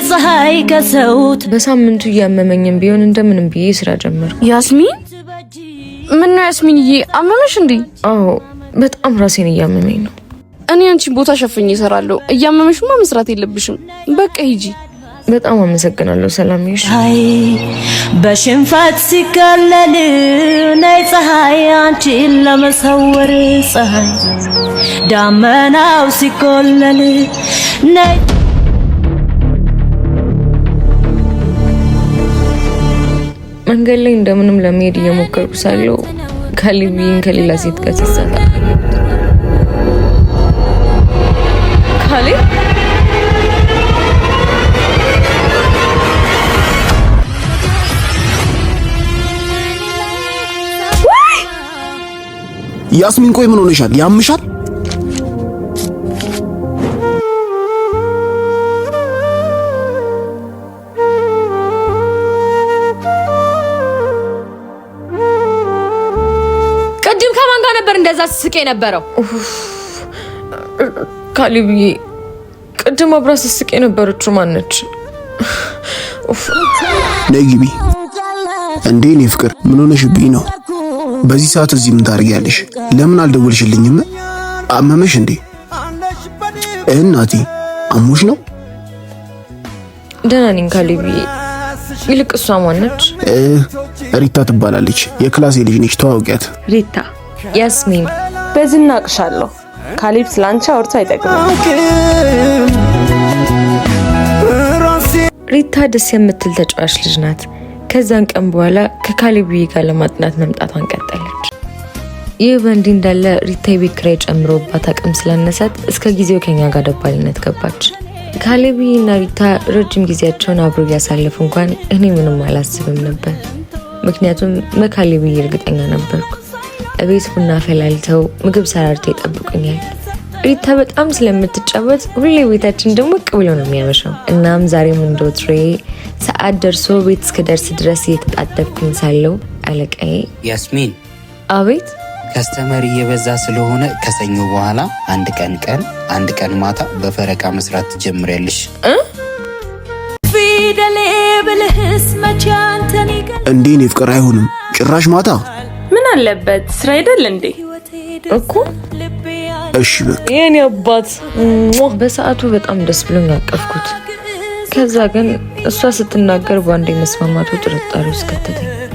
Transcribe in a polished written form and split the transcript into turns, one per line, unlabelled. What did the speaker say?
ፀሐይ ከሰውት
በሳምንቱ ያመመኝም ቢሆን እንደምንም ብዬ ስራ ጀመርኩ።
ያስሚን ምን ነው ያስሚንዬ አመመሽ እንዴ?
አዎ በጣም ራሴን እያመመኝ ነው።
እኔ አንቺን ቦታ ሸፍኜ እሰራለሁ። እያመመሽማ መስራት የለብሽም። በቃ ሂጂ።
በጣም አመሰግናለሁ ሰላምዬ።
በሽንፈት ሲከለል ነይ ፀሐይ አንቺን ለመሰወር ፀሐይ ዳመናው ሲኮለል ነይ
መንገድ ላይ እንደምንም ለመሄድ እየሞከርኩ ሳለሁ ካሊብን ከሌላ ሴት ጋር ሲሳታ ካሊብ
ያስሚን ቆይ ምን ሆነሻል? ያምሻል?
ቅድም ከማን ጋር ነበር እንደዛ ስስቄ ነበረው?
ካሊብዬ ቅድም አብራ ስስቄ ነበረችው ማነች?
ነይ ግቢ። እንዴ እኔ ፍቅር ምን ሆነሽብኝ ነው? በዚህ ሰዓት እዚህ ምን ታርጊያለሽ? ለምን አልደወልሽልኝም? አመመሽ እንዴ? እናቴ አሞሽ ነው?
ደህና ነኝ ካሊብዬ። ይልቅ እሷ ማነች?
ሪታ ትባላለች። የክላሴ ልጅ ነች። ተዋውቂያት።
ሪታ ያስሚን
በዝና አቅሻለሁ። ካሊብ ስላንቺ አውርቶ አይጠግብም።
ሪታ ደስ የምትል ተጫዋች ልጅ ናት። ከዛን ቀን በኋላ ከካሊብዬ ጋር ለማጥናት መምጣቷን ቀጠለች። ይህ በእንዲህ እንዳለ ሪታ የቤት ኪራይ ጨምሮባት አቅም ስላነሳት እስከ ጊዜው ከኛ ጋር ደባልነት ገባች። ካሊብዬና ሪታ ረጅም ጊዜያቸውን አብሮ እያሳለፉ እንኳን እኔ ምንም አላስብም ነበር። ምክንያቱም በካሊብዬ እርግጠኛ ነበርኩ። እቤት ቡና ፈላልተው ምግብ ሰራርተው ይጠብቁኛል። ሪታ በጣም ስለምትጫወት ሁሌ ቤታችን ደሞቅ ብሎ ነው የሚያመሸው። እናም ዛሬም እንደወትሮዬ ሰዓት ደርሶ ቤት እስከደርስ ድረስ እየተጣደፍኩኝ ሳለው አለቃዬ
ያስሚን።
አቤት።
ከስተመር እየበዛ ስለሆነ ከሰኞ በኋላ አንድ ቀን ማታ በፈረቃ መስራት ትጀምሪያለሽ።
ፊደሌ ብልህስ መቼ አንተን ይገል
እንዴ እኔ ፍቅር አይሆንም ጭራሽ ማታ።
ምን አለበት ስራ አይደል እንዴ?
እኮ
እሺ በቃ
የኔ አባት። በሰዓቱ በጣም ደስ ብሎኝ አቀፍኩት። ከዛ ግን እሷ ስትናገር ባንዴ መስማማቱ ጥርጣሬ ውስጥ ከተተኝ።